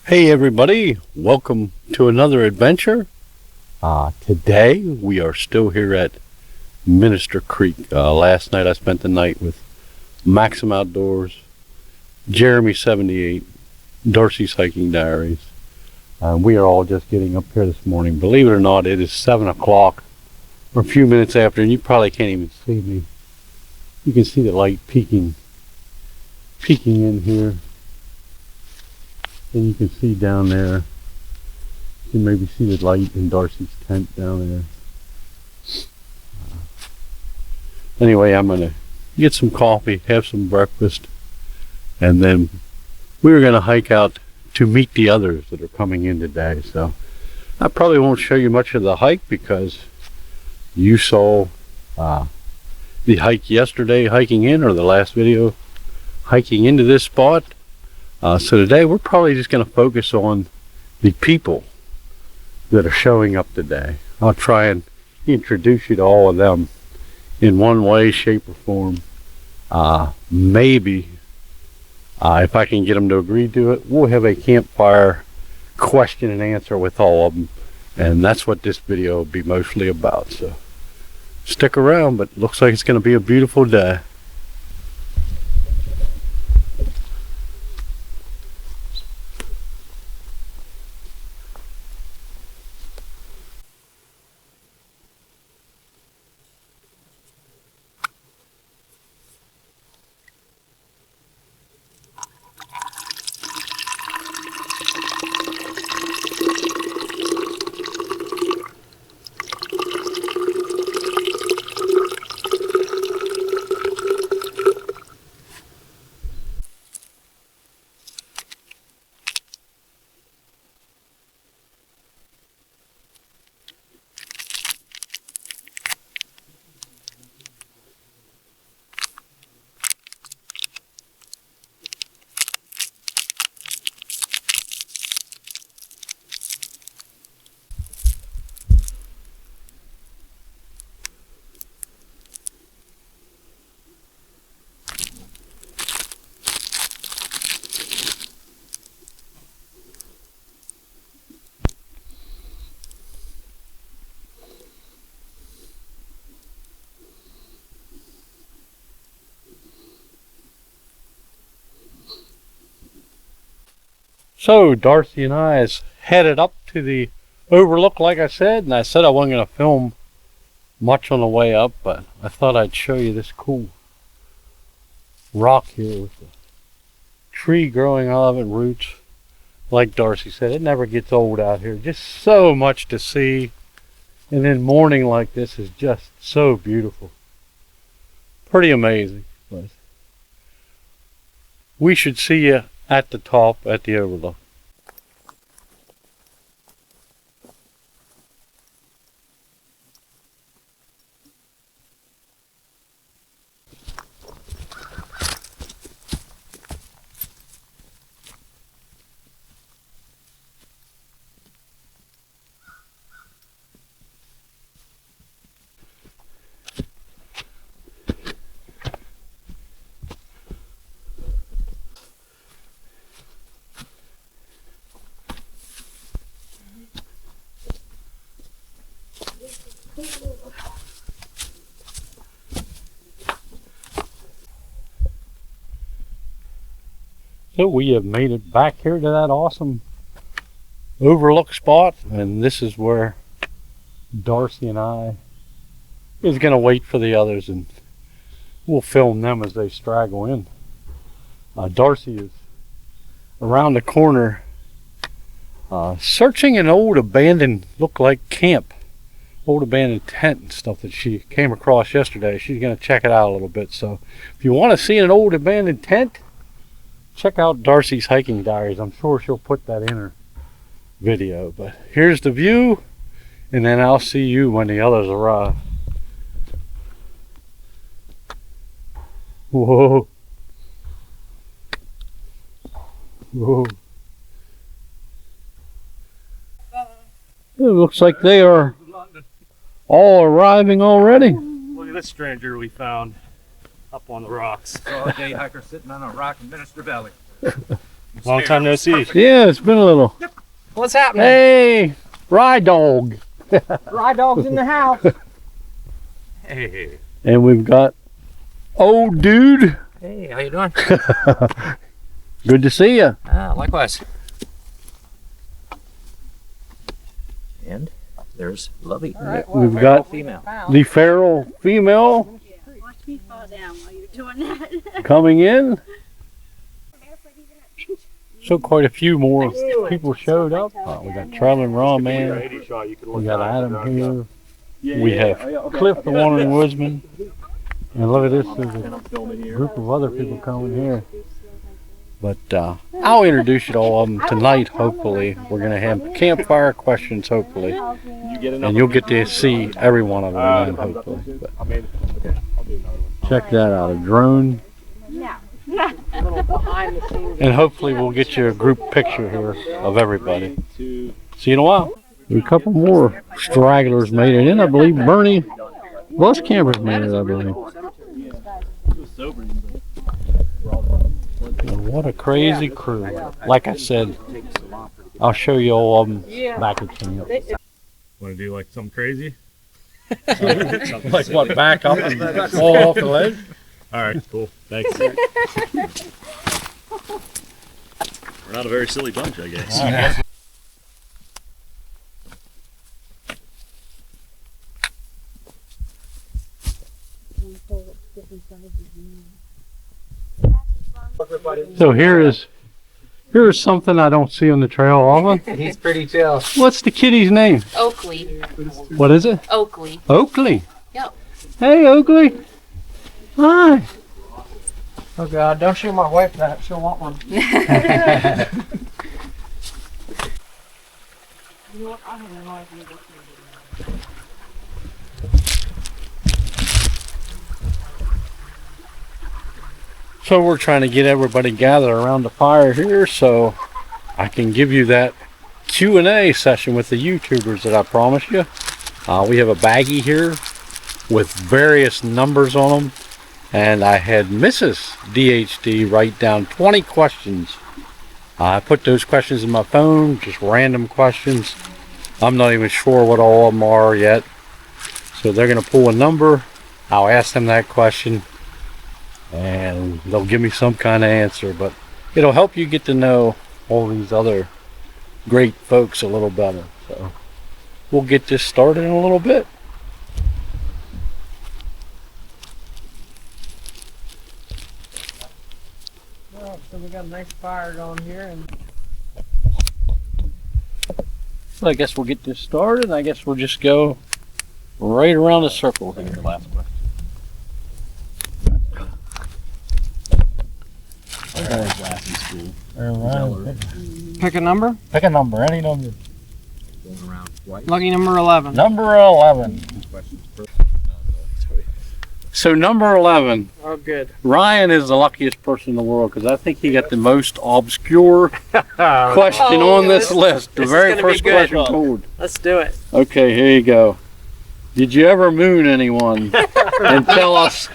Hey everybody, welcome to another adventure. Today we are still here at Minister Creek. Last night I spent the night with Maxim Outdoors, Jeremy 78, Darcy's Hiking Diaries. We are all just getting up here this morning. Believe it or not, it is 7 o'clock or a few minutes after, and you probably can't even see me. You can see the light peeking in here. And you can see down there, you can maybe see the light in Darcy's tent down there. Anyway, I'm going to get some coffee, have some breakfast, and then we're going to hike out to meet the others that are coming in today. So I probably won't show you much of the hike because you saw the hike yesterday hiking in, or the last video hiking into this spot. So today we're probably just going to focus on the people that are showing up today. I'll try and introduce you to all of them in one way, shape, or form. Maybe, if I can get them to agree to it, we'll have a campfire question and answer with all of them. And that's what this video will be mostly about. So stick around, but it looks like it's going to be a beautiful day. So Darcy and I is headed up to the overlook, like I said, and I said I wasn't going to film much on the way up, but I thought I'd show you this cool rock here with the tree growing out of it, roots. Like Darcy said, it never gets old out here. Just so much to see, and then morning like this is just so beautiful. Pretty amazing. But we should see you at the top at the overlook. So we have made it back here to that awesome overlook spot, and this is where Darcy and I is going to wait for the others, and we'll film them as they straggle in. Darcy is around the corner searching an old abandoned, look like camp, old abandoned tent and stuff that she came across yesterday. She's going to check it out a little bit. So if you want to see an old abandoned tent, check out Darcy's Hiking Diaries. I'm sure she'll put that in her video. But here's the view, and then I'll see you when the others arrive. Whoa. Whoa. It looks like they are all arriving already. Look at this stranger we found up on the rocks. All day hiker sitting on a rock in Minister Valley. Long time no see. Yeah, it's been a little. What's happening? Hey, Rye Dog. Rye Dog's in the house. Hey. And we've got Old Dude. Hey, how you doing? Good to see you. Likewise. And there's Lovey. We've got female. the feral female Watch me fall down while you're doing that. coming in. So quite a few more people showed up. We got Traveling Raw Man. We got Adam here. We have Cliff, the Wandering Woodsman. And look at this, there's a group of other people coming here. But I'll introduce you to all of them tonight, hopefully. We're going to have Campfire Questions, hopefully. And you'll get to see every one of them, hopefully. But check that out, a drone. And hopefully we'll get you a group picture here of everybody. See you in a while. A couple more stragglers made it in, I believe. Bernie, most campers made it, I believe. And what a crazy crew. Like I said, I'll show you all of them back at camp. Want to do like something crazy? Like what, back up and fall off the ledge? All right, cool. Thanks. We're not a very silly bunch, I guess. So here is something I don't see on the trail often. He's pretty chill. What's the kitty's name? Oakley. What is it? Oakley. Oakley. Yep. Hey, Oakley. Hi. Oh God, don't show my wife that. She'll want one. So we're trying to get everybody gathered around the fire here so I can give you that Q&A session with the YouTubers that I promised you. We have a baggie here with various numbers on them, and I had Mrs. DHD write down 20 questions. I put those questions in my phone, just random questions. I'm not even sure what all of them are yet. So they're going to pull a number. I'll ask them that question, and they'll give me some kind of answer, but it'll help you get to know all these other great folks a little better. So we'll get this started in a little bit. Well, so we got a nice fire going here, and So I guess we'll get this started. I guess we'll just go right around the circle here. Last question. Glasses school. pick a number. Pick a number, any number. Going around twice. Lucky number 11. Number 11. Questions per. So number 11, Oh, good. Ryan is the luckiest person in the world because I think he got the most obscure question Oh, on this list. The this is very gonna be first good. question told. Let's do it. Okay, here you go. Did you ever moon anyone? And tell us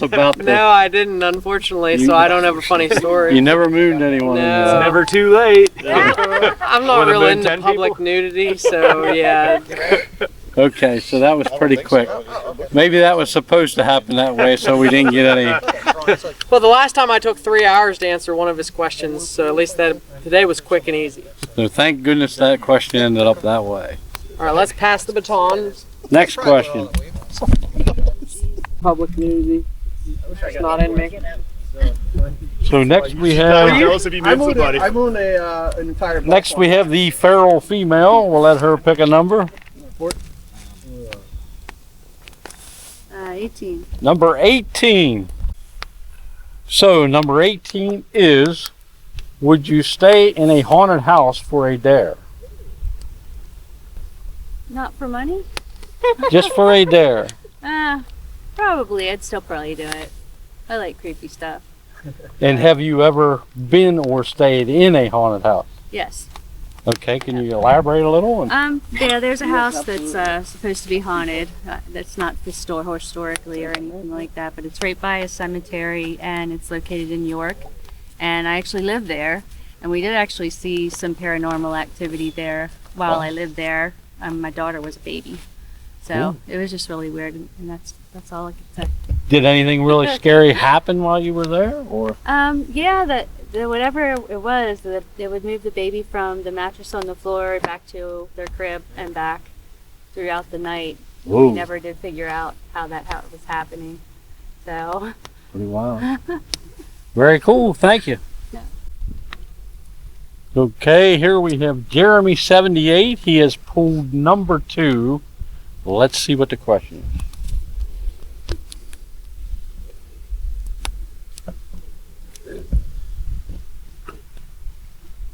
about this. No, I didn't, unfortunately, You- so I don't have a funny story. You never mooned anyone. No. Never too late. I'm not Would've really been into 10 public people. nudity, so yeah. Okay, so that was pretty quick. Maybe that was supposed to happen that way so we didn't get any. Well, the last time I took 3 hours to answer one of his questions, so at least that today was quick and easy. So thank goodness that question ended up that way. All right, let's pass the baton. Next question. Public nudity. It's not in me. So next we have Tell us if you meet somebody. I'm on an entire. next we have the feral female. We'll let her pick a number. 18. Number 18. So number 18 is, would you stay in a haunted house for a dare? Not for money? Just for a dare. Probably. I'd still probably do it. I like creepy stuff. And have you ever been or stayed in a haunted house? Yes. Okay, can you elaborate a little? Yeah, there's a house that's supposed to be haunted. That's not historically or anything like that, but it's right by a cemetery and it's located in York. and I actually lived there, and we did actually see some paranormal activity there while I lived there. My daughter was a baby, so it was just really weird, and that's all I can say. Did anything really scary happen while you were there, or? Yeah, the whatever it was, they would move the baby from the mattress on the floor back to their crib and back throughout the night. Whoa. We never did figure out how it was happening. So. Pretty wild. Very cool. Thank you. Yeah. Okay, here we have Jeremy 78. He has pulled number 2. Let's see what the question is.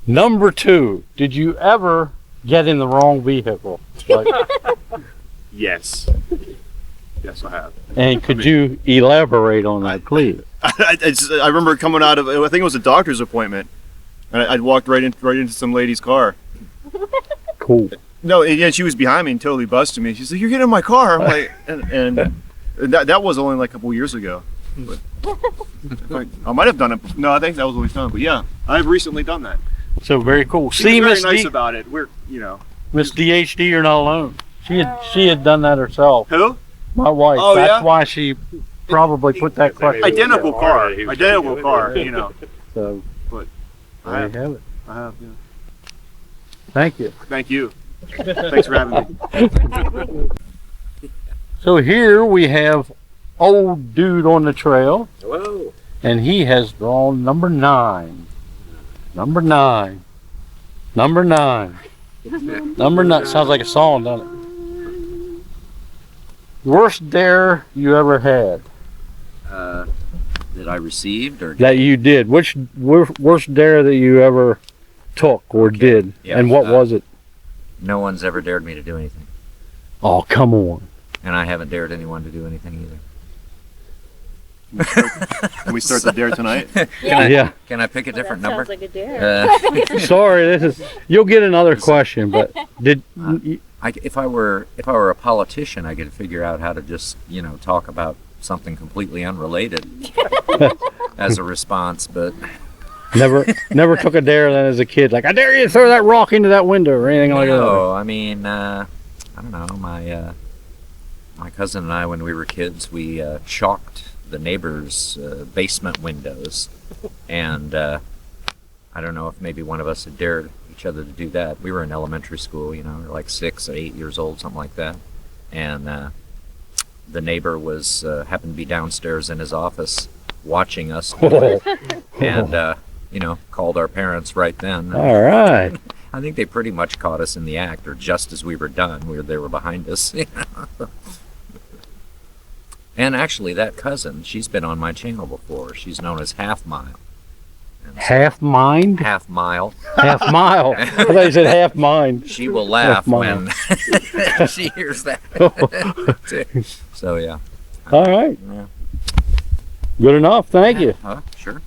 Number 2, did you ever get in the wrong vehicle? Like, Yes. Yes, I have. and could you elaborate on that, please? I remember coming out of, I think it was a doctor's appointment, and I'd walked right into some lady's car. Cool. No, and yeah, she was behind me and totally busted me. She's like, "You're getting in my car." I'm like, and that was only like a couple years ago. But I might have done it. No, I think that was always done. But yeah, I've recently done that. So very cool. She See, was Miss very nice D- about it. Miss DHD, you're not alone. She had done that herself. Who? My wife. Oh, That's yeah? why she probably put that question. Identical car. Identical car. You know. So But there I you have it. have. Yeah. Thank you. Thank you. Thanks for having me. So here we have old dude on the trail, Hello. and he has drawn number 9. Number 9. Number 9. Number 9. Sounds like a song, doesn't it? Worst dare you ever had That I received or that you did. Which worst dare that you ever took or did, Yeah, and what was it? no one's ever dared me to do anything. Oh, come on. And I haven't dared anyone to do anything either. Can we start the dare tonight? Yeah. Can I pick a different that number? sounds like a dare. Sorry, you'll get another question, but If I were a politician, I could figure out how to just, talk about something completely unrelated as a response, but never took a dare then as a kid, like, I dare you to throw that rock into that window or anything like that. no, I mean, I don't know, my cousin and I, when we were kids, we chalked the neighbors' basement windows, and I don't know if maybe one of us had dared each other to do that. We were in elementary school, we were like 6 or 8 years old, something like that, and the neighbor was happened to be downstairs in his office watching us do it, and called our parents right then. All right. I think they pretty much caught us in the act, or just as we were done, they were behind us. And actually, that cousin, she's been on my channel before. She's known as Half Mile. And so- Half mind? Half Mile. Half mile. I thought you said half mind. She will laugh Half mile. when she hears that. So yeah. All right. Yeah. Good enough. Thank you. Huh? Sure.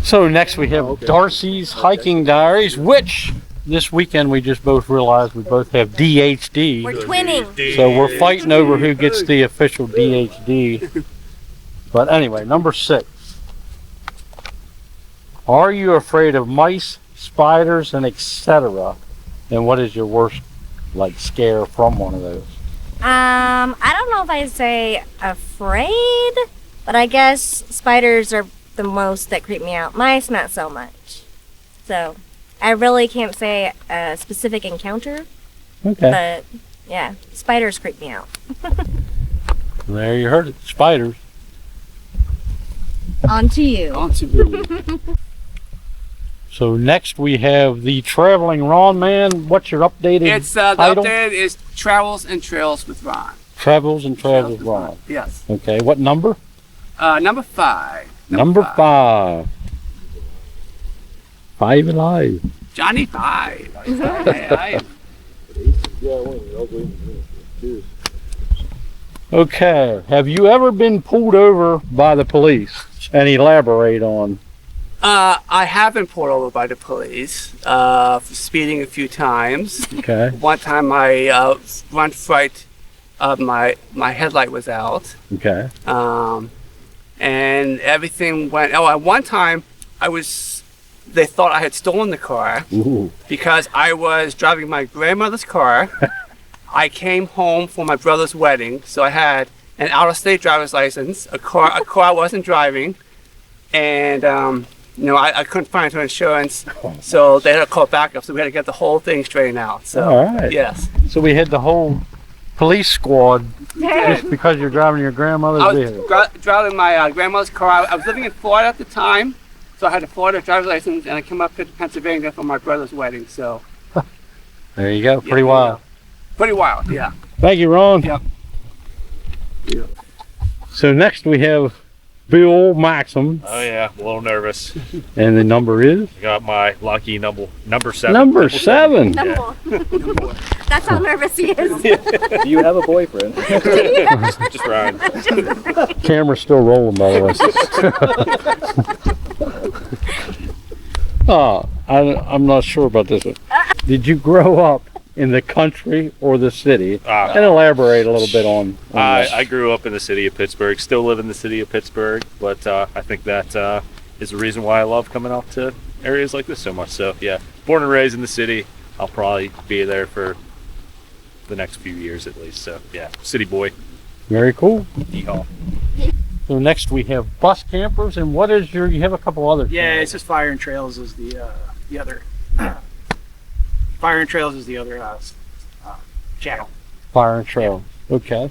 So next we have Darcy's Hiking Diaries, which this weekend we just both realized we both have DHD. We're twinning. So we're fighting over who gets the official DHD. But anyway, number 6. Are you afraid of mice, spiders, and etc.? And what is your worst, scare from one of those? I don't know if I'd say afraid, but I guess spiders are the most that creep me out. Mice, not so much. So I really can't say a specific encounter, Okay. but yeah, spiders creep me out. There you heard it. Spiders. On to you. So next we have the Traveling Ron Man. What's your updated It's the title? update is Travels and Trails with Ron. Travels and Trails with Ron. Yes. Okay, what number? Number 5. Number 5. 5 alive. Johnny 5. I- Okay, have you ever been pulled over by the police? And elaborate on. I have been pulled over by the police for speeding a few times. Okay, One time my front sight of my headlight was out. okay. And everything went. Oh, at one time they thought I had stolen the car Ooh. because I was driving my grandmother's car. I came home for my brother's wedding, so I had an out-of-state driver's license, a car I wasn't driving, and I couldn't find her insurance, so they had to call backup, so we had to get the whole thing straightened out. So, All right. yes. So we had the whole police squad just because you're driving your grandmother's I was vehicle. driving my grandmother's car. I was living in Florida at the time, so I had a Florida driver's license, and I came up to Pennsylvania for my brother's wedding. So There you go. Pretty yeah, wild. pretty wild, yeah. Thank you, Ron. Yep. So next we have Bill Maxim, Oh yeah, a little nervous. and the number is I got my lucky number 7. number 7. Yeah. That's how nervous he is. Do you have a boyfriend? Just Ryan. Camera's still rolling, by the way. Oh, I'm not sure about this one. Did you grow up in the country or the city? And elaborate a little bit on that. I grew up in the city of Pittsburgh, still live in the city of Pittsburgh, but I think that is the reason why I love coming out to areas like this so much. So yeah, born and raised in the city. I'll probably be there for the next few years at least. So yeah, city boy. Very cool. Yeehaw. So next we have bus campers, and what is you have a couple other Yeah, channels. it's just Fire and Trails is the other. Fire and Trails is the other channel. Fire and Trail. Okay.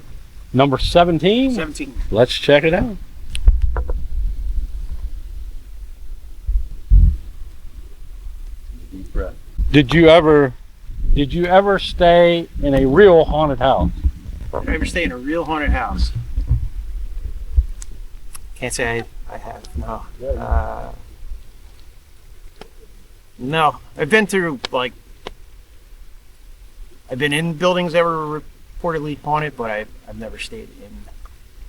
Number 17? 17. Let's check it out. Deep breath. Did you ever stay in a real haunted house? Have you ever stayed in a real haunted house? Can't say I have. No. No. I've been through I've been in buildings that were reportedly haunted, but I've never stayed in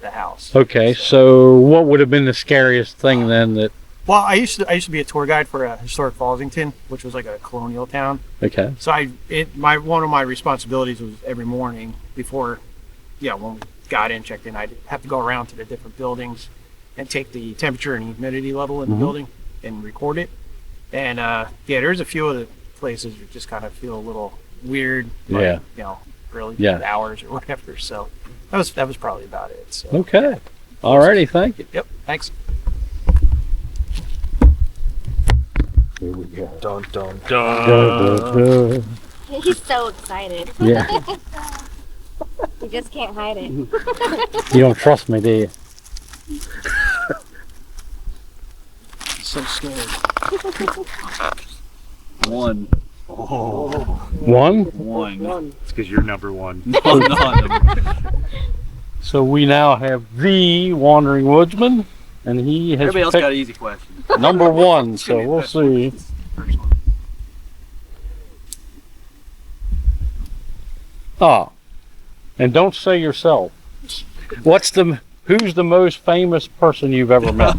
the house. Okay, so what would have been the scariest thing then that Well, I used to be a tour guide for historic Fallsington, which was like a colonial town. okay. So one of my responsibilities was every morning before, when we got in, checked in, I'd have to go around to the different buildings and take the temperature and humidity level in the building and record it. And there's a few of the places you just kind of feel a little weird, Yeah. early Yeah. hours or whatever. So that was probably about it. So Okay. Alrighty, thank you. yep, thanks. Here we go. Dun dun Da, dun. da, da. He's so excited. Yeah. You just can't hide it. You don't trust me, do you? So scared. 1. One? 1. It's because you're number 1. No, no. So we now have the Wandering Woodsman, and he has Everybody else picked got an easy question. number 1, so we'll see. First one. Ah, and don't say yourself. Who's the most famous person you've ever met?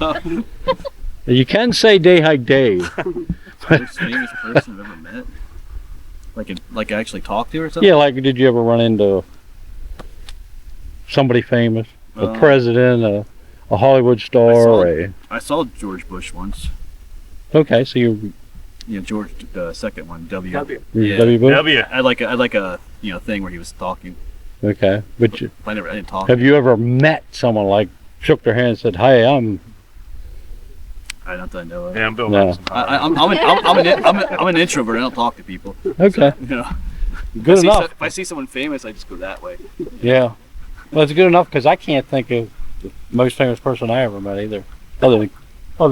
You can say Day Hike Dave. Most famous person I've ever met? Like I actually talked to or something? Yeah, like did you ever run into somebody famous? A president, a Hollywood star, I saw George Bush once. Okay, so you Yeah, George, the second one, W. W. Yeah. W. Bush? W. I had like a thing where he was talking. Okay, but I didn't talk. have you ever met someone like shook their hand and said, "Hey, I'm"? I don't know. Yeah, I'm Bill No. Maxim. I'm an introvert. I don't talk to people. Okay, You know, good enough. if I see someone famous, I just go that way. Yeah, well, it's good enough because I can't think of the most famous person I ever met either, other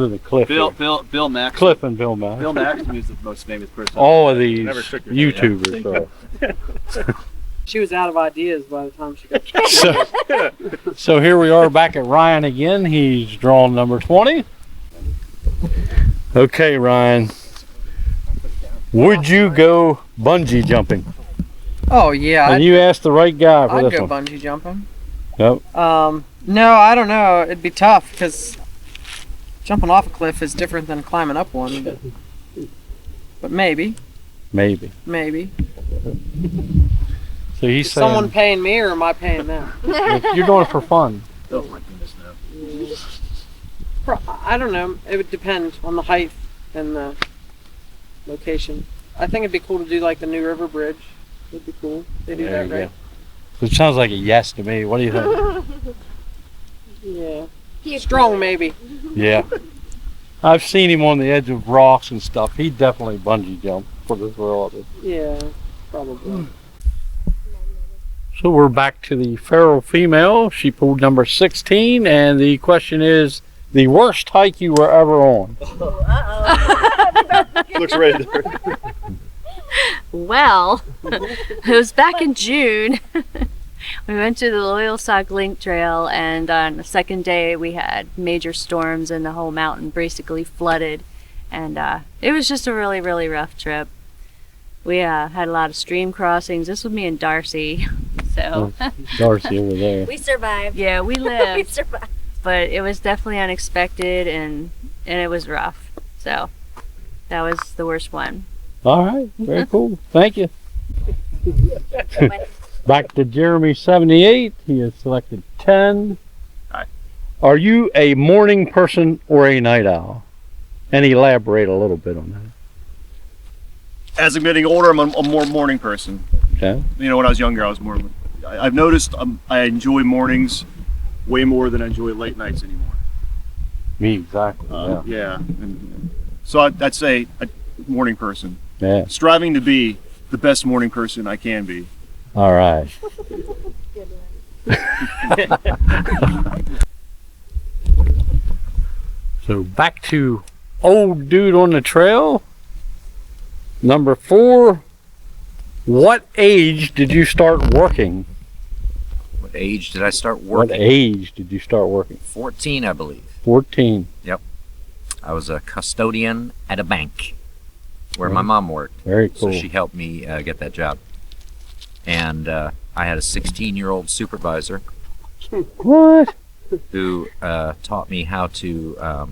than Cliff. Bill Max. Cliff and Bill Max. Bill Maxim is the most famous person. All of these Never shook your hand. YouTubers. She was out of ideas by the time she got. So here we are back at Ryan again. He's drawn number 20. Okay, Ryan. Would you go bungee jumping? Oh yeah, And you asked the right guy for I'd this go one. bungee jumping. Nope. No, I don't know. It'd be tough because jumping off a cliff is different than climbing up one. But maybe. Maybe. So he's saying Someone paying me or am I paying them? if you're doing it for fun. Oh my goodness, no. I don't know. It would depend on the height and the location. I think it'd be cool to do like the New River Bridge. Would be cool. They do There that, you right? go. It sounds like a yes to me. What do you think? Yeah. Strong, maybe. Yeah. I've seen him on the edge of rocks and stuff. He definitely bungee jumped for the thrill of it. Yeah, probably. So we're back to the feral female. She pulled number 16, and the question is the worst hike you were ever on. Looks right there. Well, it was back in June. We went to the Loyal Sock Link Trail, and on the second day we had major storms and the whole mountain basically flooded. And it was just a really, really rough trip. We had a lot of stream crossings. This was me and Darcy. So Darcy over there. We survived. yeah, we We lived, survived. but it was definitely unexpected and it was rough. So that was the worst one. All right, very cool. Thank you. Back to Jeremy 78. He has selected 10. Hi. Are you a morning person or a night owl? And elaborate a little bit on that. As I'm getting older, I'm a more morning person. Okay. You know, when I was younger, I was more. I've noticed I enjoy mornings way more than I enjoy late nights anymore. Me exactly. Yeah. So I'd say a morning person. Yeah. Striving to be the best morning person I can be. All right. So back to old dude on the trail. Number 4. What age did you start working? What age did I start What working? age did you start working? 14, I believe. 14. I was a custodian at a bank where my mom worked. Very So cool. she helped me get that job. And I had a 16-year-old supervisor What? who taught me how to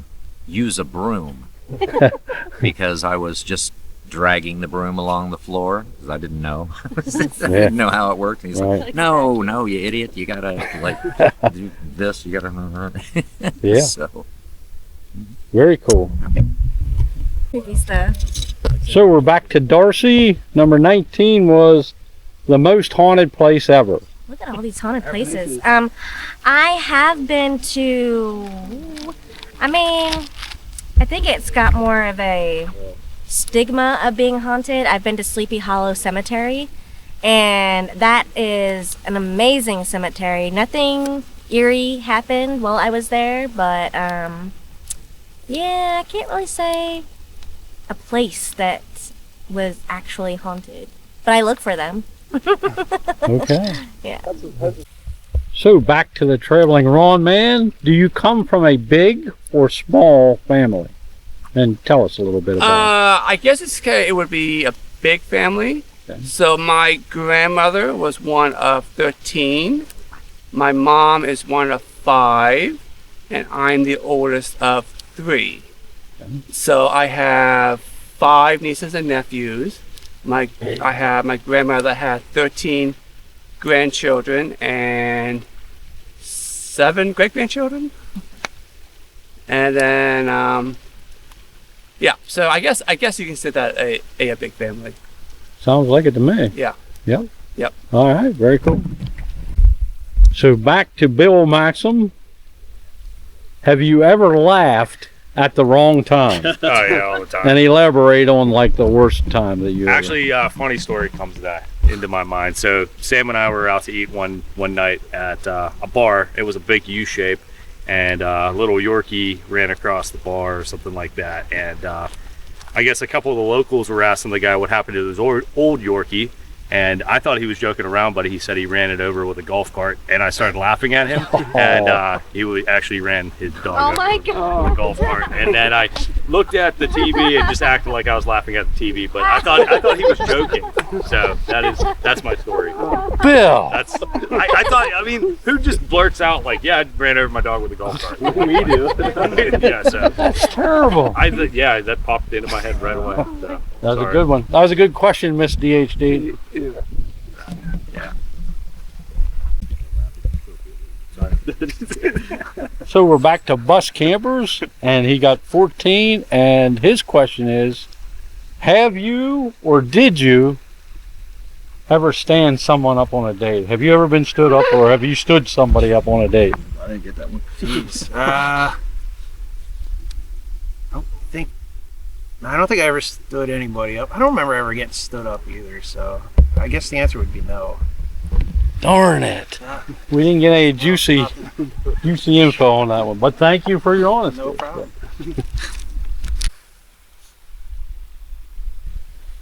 use a broom because I was just dragging the broom along the floor because I didn't know. I didn't know how it worked. And he's Right. like, no, you idiot. You got to like do this. You got to. Yeah. So, Very cool. Creepy stuff. So we're back to Darcy. Number 19 was the most haunted place ever. Look at all these haunted places. I have been to. I mean, I think it's got more of a stigma of being haunted. I've been to Sleepy Hollow Cemetery, and that is an amazing cemetery. Nothing eerie happened while I was there, but yeah, I can't really say a place that was actually haunted, but I look for them. Okay. Yeah. So back to the traveling Ron man. Do you come from a big or small family? And tell us a little bit about I guess it would be a big family. Okay. So my grandmother was one of 13. My mom is one of 5, and I'm the oldest of 3. Okay. So I have 5 nieces and nephews. My grandmother had 13 grandchildren and 7 great-grandchildren. And then yeah, so I guess you can say that a big family. it. Sounds like it to me. Yeah. Yep. Yep. All right, very cool. So back to Bill Maxim. Have you ever laughed at the wrong time? Oh yeah, all the time. And elaborate on like the worst time that you Actually, funny story comes into my mind. So Sam and I were out to eat one night at a bar. It was a big U shape, and a little Yorkie ran across the bar or something like that. And I guess a couple of the locals were asking the guy what happened to his old Yorkie. And I thought he was joking around, but he said he ran it over with a golf cart, and I started laughing at him. And he actually ran his dog over with a golf cart. And then I looked at the TV and just acted like I was laughing at the TV, but I thought he was joking. So that's my story. Bill. I thought, I mean, who just blurts out like, yeah, I ran over my dog with a golf cart? We do. Yeah, so That's terrible. yeah, that popped into my head right away. So, That was sorry. a good one. That was a good question, Miss DHD. Yeah. So we're back to bus campers, and he got 14, and his question is, have you or did you ever stand someone up on a date? Have you ever been stood up, or have you stood somebody up on a date? I didn't get that one. Jeez. I don't think I ever stood anybody up. I don't remember ever getting stood up either, so I guess the answer would be no. Darn it. We didn't get any juicy info on that one, but thank you for your honesty. No problem.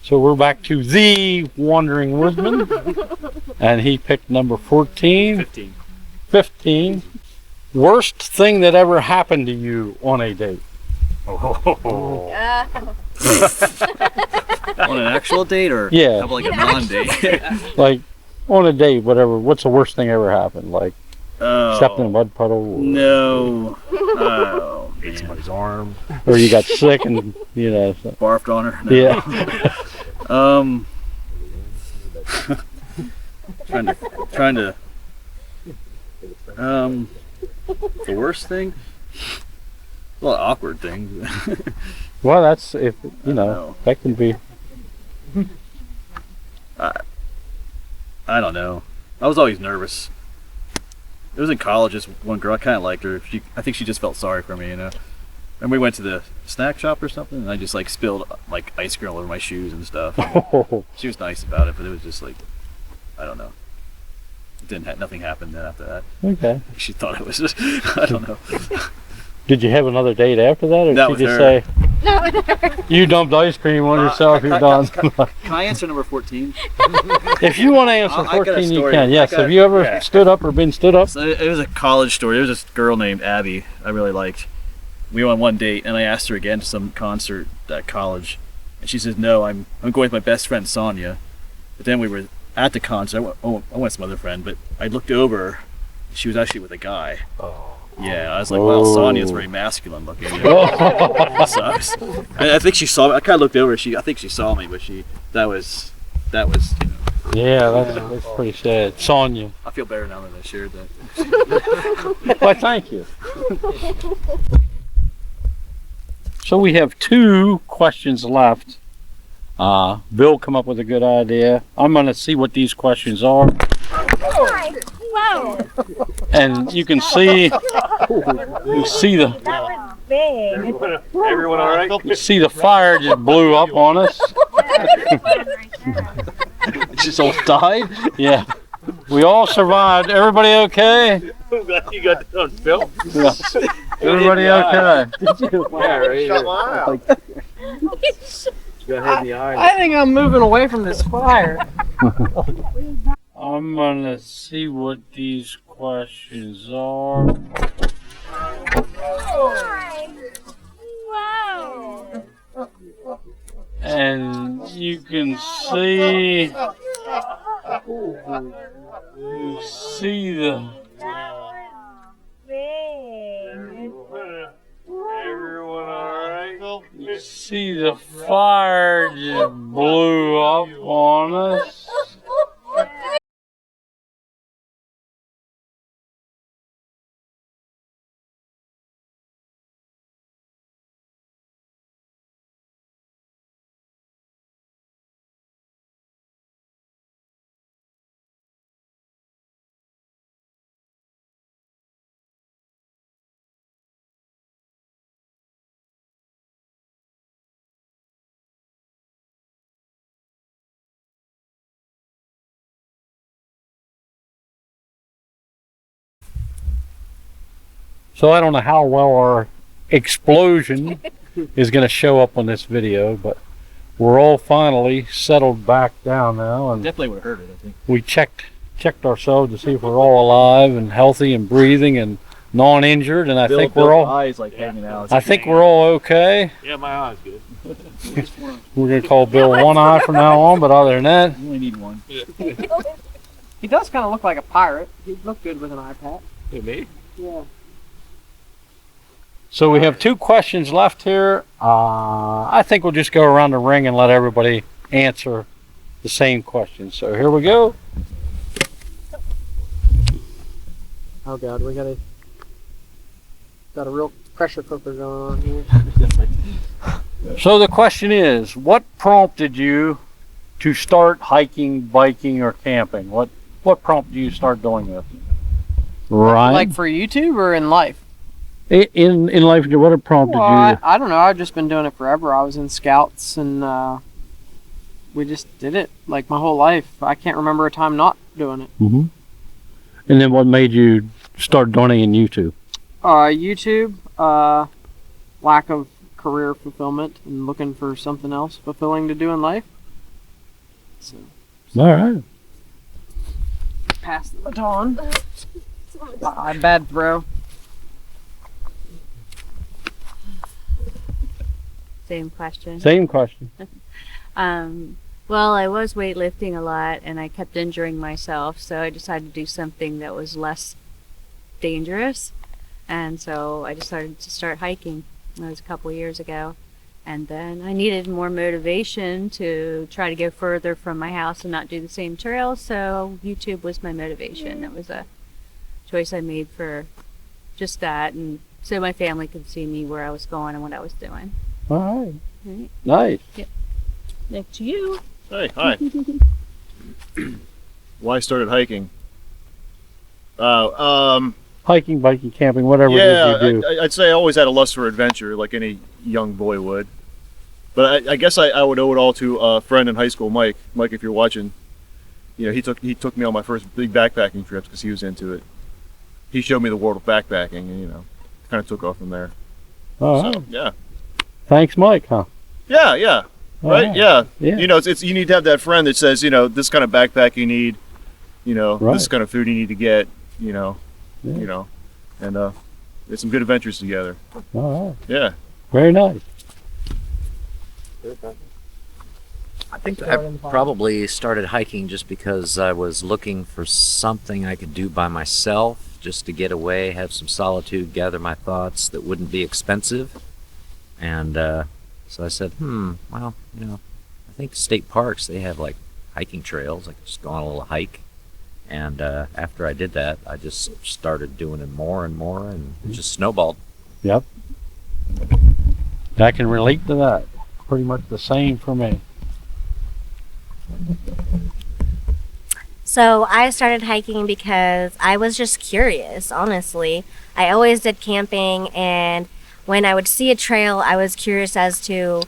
So we're back to the Wandering Woodsman, and he picked number 14. 15. 15. Worst thing that ever happened to you on a date? Oh. On an actual date or Yeah. how about like a non-date? Like, on a date, whatever. What's the worst thing ever happened? Like, stepped in a mud puddle? Or, No. Oh, Ate somebody's arm. or you got sick and, you know. So. barfed on her. No. Yeah. Trying to. The worst thing. A lot of awkward things. Well, that's, if, you know, No. that can be. I don't know. I was always nervous. It was in college. This one girl, I kind of liked her. I think she just felt sorry for me, you know. And we went to the snack shop or something, and I just like spilled like ice cream all over my shoes and stuff. She was nice about it, but it was just like, I don't know. Nothing happened then after that. Okay. She thought it was just, I don't know. Did you have another date after that, or Not did she with just her. say, you dumped ice cream on yourself, you're done? Can I answer number 14? If you want to answer I got a 14, you story. can. Yes. I got- Have you ever stood up or been stood up? So it was a college story. There was this girl named Abby I really liked. We went on one date, and I asked her again to some concert at college, and she says, "No, I'm going with my best friend Sonia." But then we were at the concert. I went with some other friend, but I looked over. She was actually with a guy. Oh. Yeah, I was like, wow, Oh. Sonia's very masculine looking. You know? So I think she saw me. I kind of looked over. I think she saw me, but that was. You know, Yeah, that's pretty sad. Sonia. I feel better now that I shared that. Why, thank you. So we have 2 questions left. Bill come up with a good idea. I'm going to see what these questions are. Wow. And you can see the That was big. Everyone all right? you see the fire just blew up on us. It just all died. Yeah. We all survived. Everybody okay? You got that on film? Yeah. Everybody okay? Yeah, right here. Got hit in the eye. I think I'm moving away from this fire. I'm gonna see what these questions are. Wow. And you can see the Big. Everyone all right? you see the fire just blew up on us. So I don't know how well our explosion is going to show up on this video, but we're all finally settled back down now, and Definitely would have heard it, I think. we checked ourselves to see if we're all alive and healthy and breathing and non-injured, and I think we're all eyes like hanging out. I think we're all okay. Yeah, my eye's good. We're going to call Bill One Eye from now on, but other than that, You only need one. He does kind of look like a pirate. He'd look good with an eye patch. Hey, me? Yeah. so we have 2 questions left here. I think we'll just go around the ring and let everybody answer the same question. So here we go. Oh God, we gotta. Got a real pressure cooker going on here. So the question is, what prompted you to start hiking, biking, or camping? What prompted you to start doing this? Right. Like for YouTube or in life? In life, what prompted Well, you? I don't know. I've just been doing it forever. I was in scouts and we just did it like my whole life. I can't remember a time not doing it. Mm-hmm. And then what made you start doing it in YouTube? YouTube, lack of career fulfillment and looking for something else fulfilling to do in life. So, All right. pass the baton. Bad throw. Same question. Same question. Well, I was weightlifting a lot and I kept injuring myself, so I decided to do something that was less dangerous. And so I decided to start hiking. That was a couple years ago. And then I needed more motivation to try to go further from my house and not do the same trail, so YouTube was my motivation. That was a choice I made for just that, and so my family could see me where I was going and what I was doing. All right. Right. Nice. Next to you. Hey, hi. Why I started hiking? Hiking, biking, camping, whatever it Yeah, is you do. I'd say I always had a lust for adventure, like any young boy would. But I guess I would owe it all to a friend in high school, Mike. Mike, if you're watching, you know, he took me on my first big backpacking trips because he was into it. He showed me the world of backpacking, and you know, kind of took off from there. All right. So yeah, Thanks, Mike, huh? yeah, right, right. yeah. Yeah. You know, it's you need to have that friend that says, you know, this kind of backpack you need, you know, Right. this kind of food you need to get, you know, Yeah. you know, and it's some good adventures together. All right. Yeah. Very nice. I think I probably started hiking just because I was looking for something I could do by myself, just to get away, have some solitude, gather my thoughts that wouldn't be expensive. And so I said, well, you know, I think state parks, they have like hiking trails. I could just go on a little hike. And after I did that, I just started doing it more and more, and it just snowballed. Yep. I can relate to that. Pretty much the same for me. So I started hiking because I was just curious, honestly. I always did camping, and when I would see a trail, I was curious as to,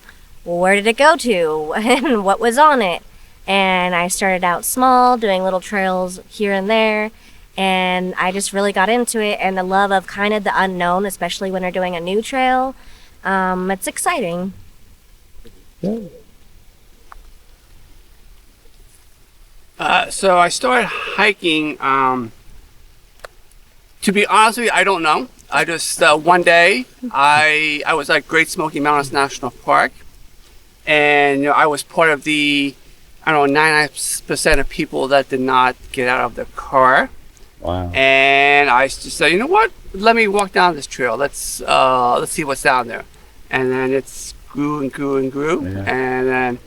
well, where did it go to and what was on it. And I started out small, doing little trails here and there, and I just really got into it, and the love of kind of the unknown, especially when you're doing a new trail, it's exciting. Yeah. So I started hiking. To be honest with you, I don't know. I just one day I was at Great Smoky Mountains National Park, and you know, I was part of the 99% of people that did not get out of their car. Wow. And I just said, you know what? Let me walk down this trail. Let's see what's down there. And then it grew and grew and grew. Yeah. And then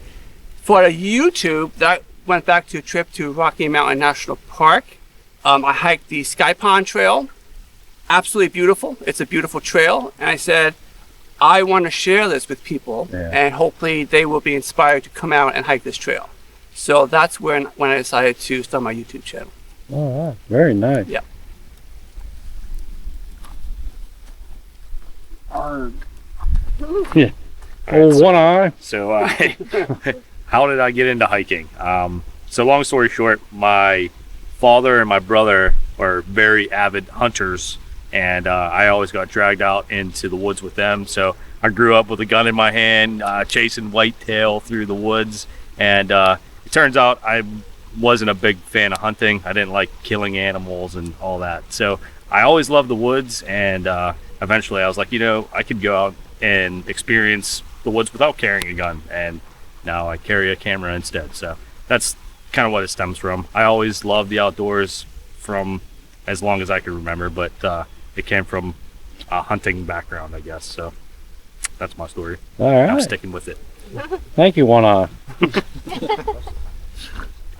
for the YouTube, that went back to a trip to Rocky Mountain National Park. I hiked the Sky Pond Trail. Absolutely beautiful. It's a beautiful trail. And I said, I want to share this with people, Yeah. and hopefully they will be inspired to come out and hike this trail. So that's when I decided to start my YouTube channel. All right. Very nice. Yeah. Yeah. Oh, one eye. So, how did I get into hiking? So, long story short, my father and my brother are very avid hunters, and I always got dragged out into the woods with them. So, I grew up with a gun in my hand, chasing whitetail through the woods, and it turns out I wasn't a big fan of hunting. I didn't like killing animals and all that. So, I always loved the woods, and eventually I was like, you know, I could go out and experience the woods without carrying a gun, and now I carry a camera instead. So that's kind of what it stems from. I always loved the outdoors from as long as I could remember, but it came from a hunting background, I guess. So that's my story. All right. I'm sticking with it. Thank you, one eye.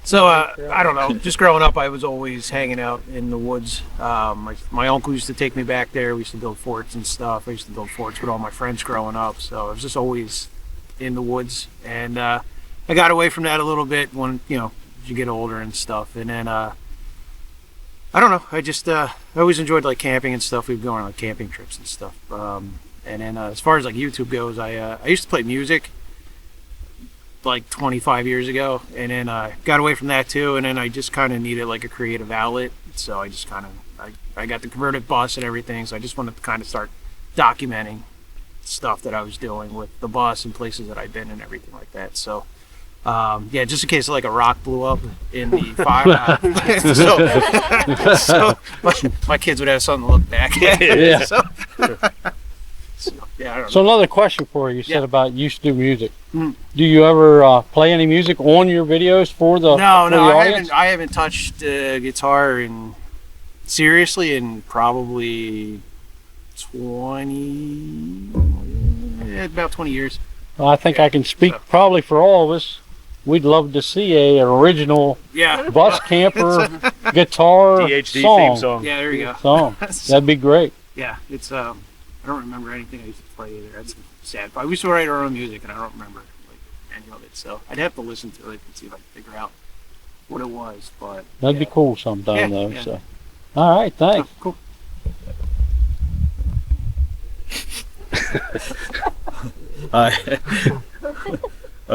So I don't know. Just growing up, I was always hanging out in the woods. My uncle used to take me back there. We used to build forts and stuff. I used to build forts with all my friends growing up. So I was just always in the woods. And I got away from that a little bit when as you get older and stuff. And then I don't know. I just I always enjoyed like camping and stuff. We'd go on like camping trips and stuff. And then as far as like YouTube goes, I used to play music like 25 years ago, and then got away from that too, and then I just kind of needed like a creative outlet, so I just kind of I got the converted bus and everything, so I just wanted to kind of start documenting stuff that I was doing with the bus and places that I've been and everything like that. So yeah, just in case like a rock blew up in the fire, so my kids would have something to look back at. Yeah. So, yeah, I don't know. So another question for you. You said about you used to do music. Mhm. Do you ever play any music on your videos for the No, for the audience? I haven't touched guitar seriously in probably about 20 years. Well, I think I can speak probably for all of us. We'd love to see an original Yeah. bus camper guitar DHD song. theme song. Yeah, there you go. Song. That'd be great. Yeah, it's I don't remember anything I used to play either. That's sad. But we used to write our own music, and I don't remember like any of it. So I'd have to listen to it and see if I can figure out what it was. But That'd be cool sometime Yeah, though. yeah. So, all right, thanks. cool.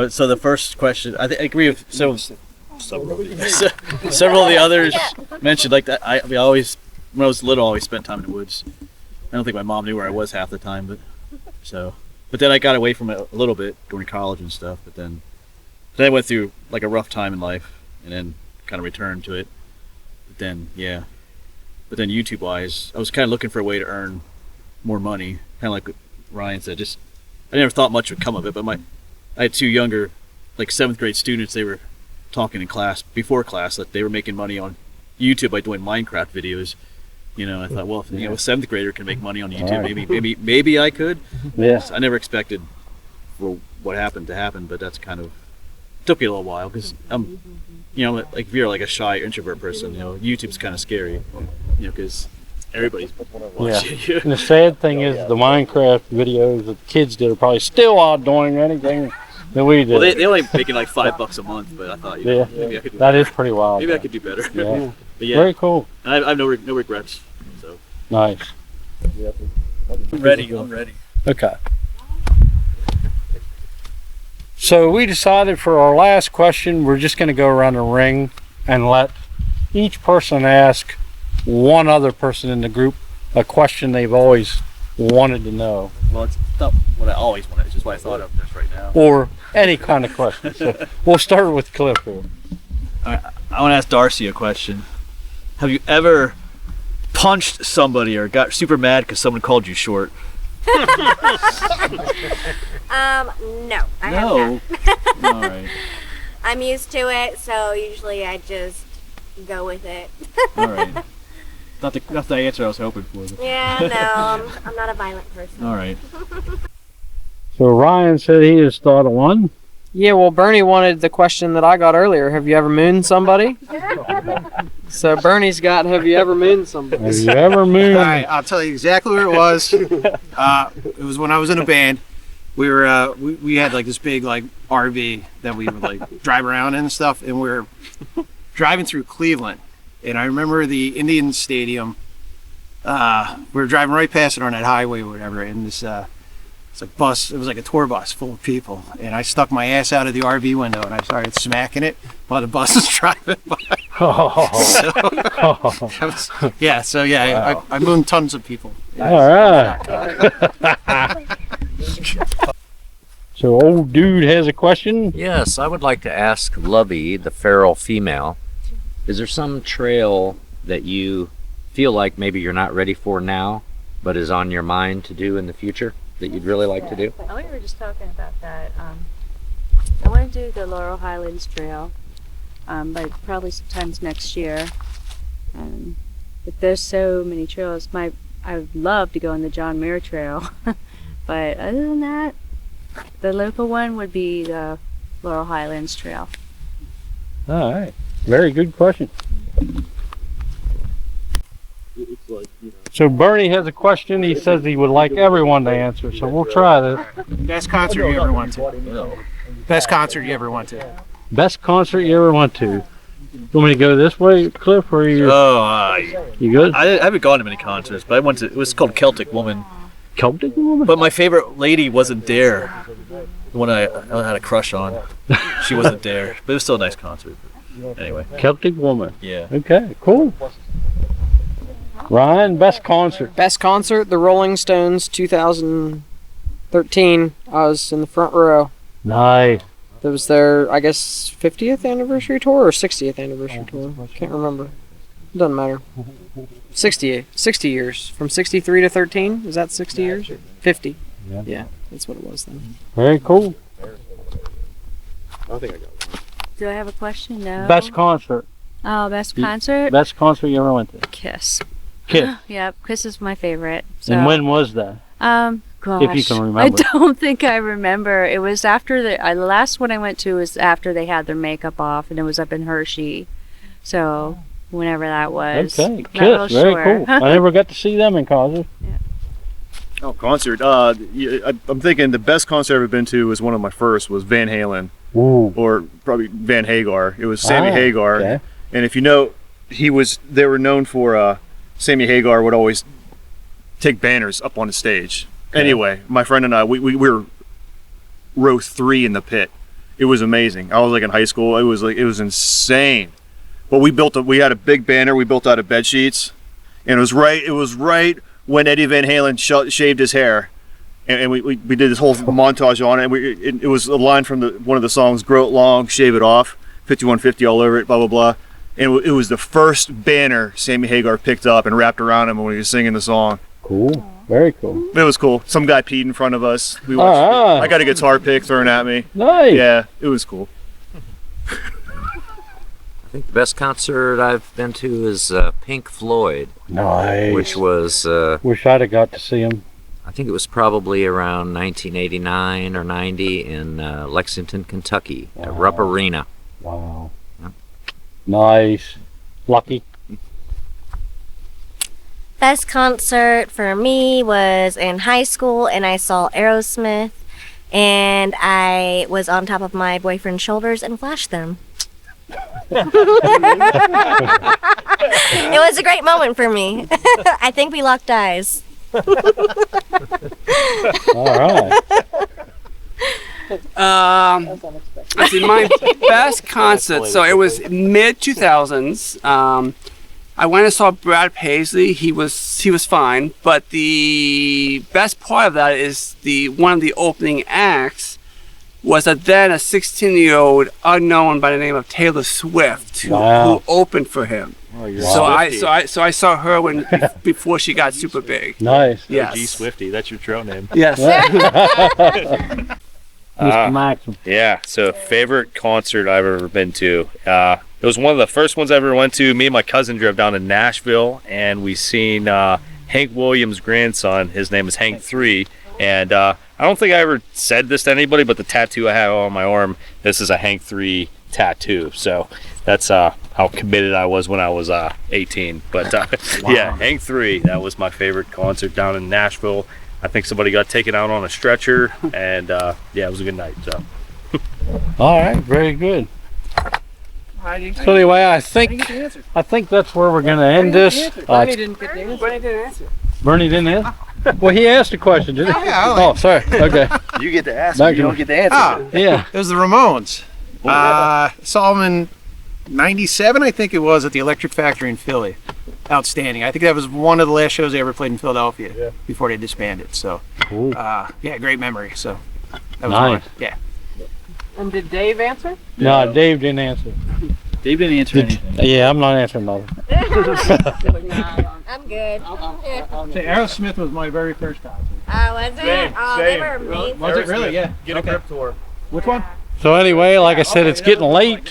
So the first question, I agree with several of the others mentioned. Like that, we always, when I was little, I always spent time in the woods. I don't think my mom knew where I was half the time, but then I got away from it a little bit during college and stuff. But then I went through like a rough time in life, and then kind of returned to it. But then YouTube wise, I was kind of looking for a way to earn more money, kind of like what Ryan said. I never thought much would come of it, but I had two younger, like 7th grade students. They were talking in class before class that they were making money on YouTube by doing Minecraft videos. I thought, well, if a 7th grader can make money on YouTube, maybe I could. Yeah. So I never expected for what happened to happen, but that's kind of took me a little while because I'm, like if you're like a shy introvert person, YouTube's kind of scary, because everybo's watching you. And the sad thing is the Minecraft videos that the kids did are probably still out doing anything that we did. Well, they only making like $5 a month, but I thought, maybe I could. That is pretty wild. Maybe I could do better. Yeah. But yeah, Very cool. I have no regrets. So Nice. I'm ready. Okay. So we decided for our last question, we're just going to go around the ring and let each person ask one other person in the group a question they've always wanted to know, Well, it's not what I always wanted. It's just what I thought of this right now. or any kind of question. So we'll start with Cliff here. I want to ask Darcy a question. Have you ever punched somebody or got super mad because someone called you short? No, I have not. All right. I'm used to it, so usually I just go with it. All right. Not the answer I was hoping for. But. Yeah, no, I'm not a violent person. All right. So Ryan said he has thought of one. Yeah, well, Bernie wanted the question that I got earlier. Have you ever mooned somebody? So Bernie's got, have you ever mooned somebody? Have you ever mooned? All right, I'll tell you exactly where it was. It was when I was in a band. We were we had like this big like RV that we would like drive around in and stuff, and we were driving through Cleveland. And I remember the Indian Stadium. We were driving right past it on that highway or whatever, and this it's like bus. It was like a tour bus full of people, and I stuck my ass out of the RV window and I started smacking it while the bus was driving by. I mooned tons of people. All right. So old dude has a question. Yes, I would like to ask Lovey, the feral female, is there some trail that you feel like maybe you're not ready for now, but is on your mind to do in the future that you'd really like to do? Oh, we were just talking about that. I want to do the Laurel Highlands Trail, but probably sometimes next year. But there's so many trails. I would love to go on the John Muir Trail, but other than that, the local one would be the Laurel Highlands Trail. All right. Very good question. So Bernie has a question. He says he would like everyone to answer. So we'll try this. Best concert you ever went to? Best concert you ever went to? Best concert you ever went to? You want me to go this way, Cliff, or you? You good? I haven't gone to many concerts, but I went to. It was called Celtic Woman. Celtic Woman? But my favorite lady wasn't there. The one I had a crush on. She wasn't there, but it was still a nice concert. Anyway. Celtic Woman. Yeah. Okay, cool. Ryan, best concert. Best concert, the Rolling Stones, 2013. I was in the front row. Nice. That was their, I guess, 50th anniversary tour or 60th anniversary tour. Can't remember. It doesn't matter. 60 years. From 63 to 13? Is that 60 years? 50. Yeah, that's what it was then. Very cool. I think I got one. Do I have a question? No. Best concert. Oh, best concert? Best concert you ever went to. Kiss. Kiss. Yep, Kiss is my favorite. So. And when was that? Gosh, If you can remember. I don't think I remember. It was after the last one I went to was after they had their makeup off, and it was up in Hershey. So whenever that was. Okay, Not real Kiss, very sure. cool. I never got to see them in concert. Oh, concert. I'm thinking the best concert I've ever been to was one of my first was Van Halen. Ooh. Or probably Van Hagar. It was Sammy Hagar. Okay. And if you know, they were known for, Sammy Hagar would always take banners up on the stage. Okay. Anyway, my friend and I, we were row 3 in the pit. It was amazing. I was like in high school. It was insane. But we had a big banner we built out of bed sheets, and it was right when Eddie Van Halen shaved his hair. And we did this whole montage on it. And it was a line from one of the songs, "Grow it long, shave it off, 5150 all over it, blah blah blah." And it was the first banner Sammy Hagar picked up and wrapped around him when he was singing the song. Cool, very cool. It was cool. Some guy peed in front of us. We watched. I got a guitar pick thrown at me. Nice. Yeah, it was cool. I think the best concert I've been to is Pink Floyd. Nice. Which was. Wish I'd have got to see him. I think it was probably around 1989 or 90 in Lexington, Kentucky, at Rupp Arena. Wow. Nice. Lucky. Best concert for me was in high school, and I saw Aerosmith, and I was on top of my boyfriend's shoulders and flashed them. It was a great moment for me. I think we locked eyes. All right. I see my best concert. So it was mid 2000s. I went and saw Brad Paisley. He was fine, but the best part of that is one of the opening acts was a 16-year-old unknown by the name of Taylor Swift who opened for him. Oh, so I saw her before she got super big. Nice. Yes. G Swifty, that's your trail name. Yes. Mr. Maxim. Yeah, so favorite concert I've ever been to. It was one of the first ones I ever went to. Me and my cousin drove down to Nashville, and we seen Hank Williams' grandson. His name is Hank 3. And I don't think I ever said this to anybody, but the tattoo I have on my arm, this is a Hank 3 tattoo. So that's how committed I was when I was 18. But yeah, Hank 3, that was my favorite concert down in Nashville. I think somebody got taken out on a stretcher, and yeah, it was a good night. So. All right, very good. So anyway, I think that's where we're going to end this. Bernie didn't get the answer. Bernie didn't answer? Well, he asked a question, didn't he? Yeah, oh, sorry. Okay. You get to ask, Back you to don't get to answer. Oh, yeah. It was the Ramones. Saw them in '97, I think it was, at the Electric Factory in Philly. Outstanding. I think that was one of the last shows they ever played in Philadelphia before they disbanded. So, yeah, great memory. So, that was nice. fun. Yeah. And did Dave answer? No, Dave didn't answer. Dave didn't answer anything. Yeah, I'm not answering nothing. I'm good. Aerosmith was my very first concert. Was it? Oh, they were amazing. Was it really? Yeah. Get a grip tour. Which one? So anyway, like I said, it's getting late.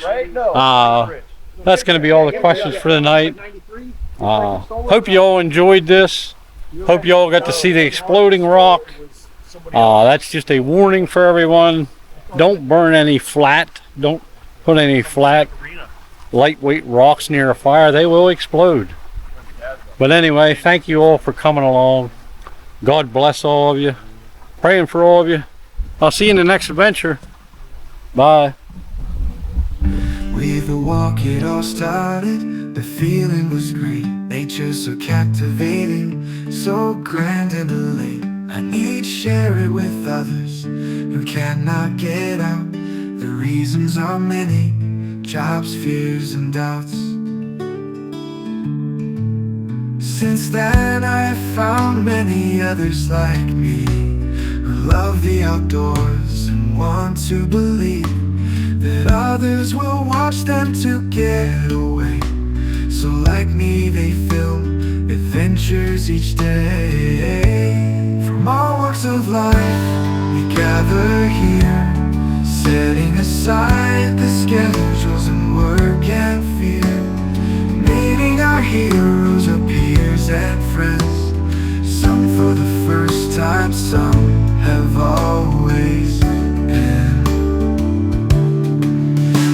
That's going to be all the questions for the night. Hope you all enjoyed this. Hope you all got to see the exploding rock. That's just a warning for everyone. Don't burn any flat. Don't put any flat lightweight rocks near a fire, they will explode. But anyway, thank you all for coming along. God bless all of you. Praying for all of you. I'll see you in the next adventure. Bye. With the walk it all started, the feeling was great. Nature so captivating, so grand and elate. I need to share it with others who cannot get out. The reasons are many, jobs, fears and doubts. Since then I have found many others like me, who love the outdoors and want to believe that others will watch them to get away. So like me they film adventures each day. From all walks of life we gather here, setting aside the schedules and work and fear, meeting our heroes, our peers and friends. Some for the first time, some have always been.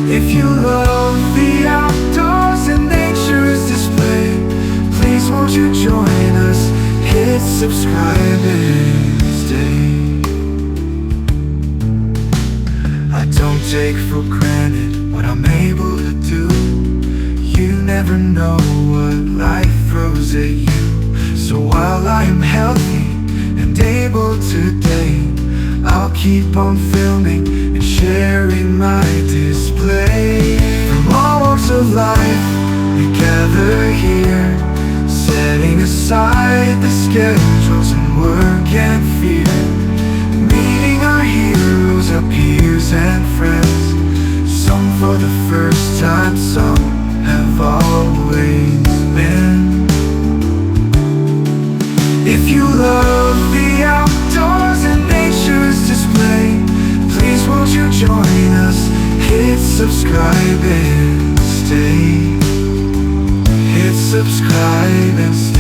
If you love the outdoors and nature's display, please won't you join us, hit subscribe and stay. I don't take for granted what I'm able to do. You never know what life throws at you. So while I am healthy and able today, I'll keep on filming and sharing my display. From all walks of life we gather here, setting aside the schedules and work and fear, meeting our heroes, our peers and friends. Some for the first time, some have always been. If you love the outdoors and nature's display, please won't you join us, hit subscribe and stay. Hit subscribe and stay.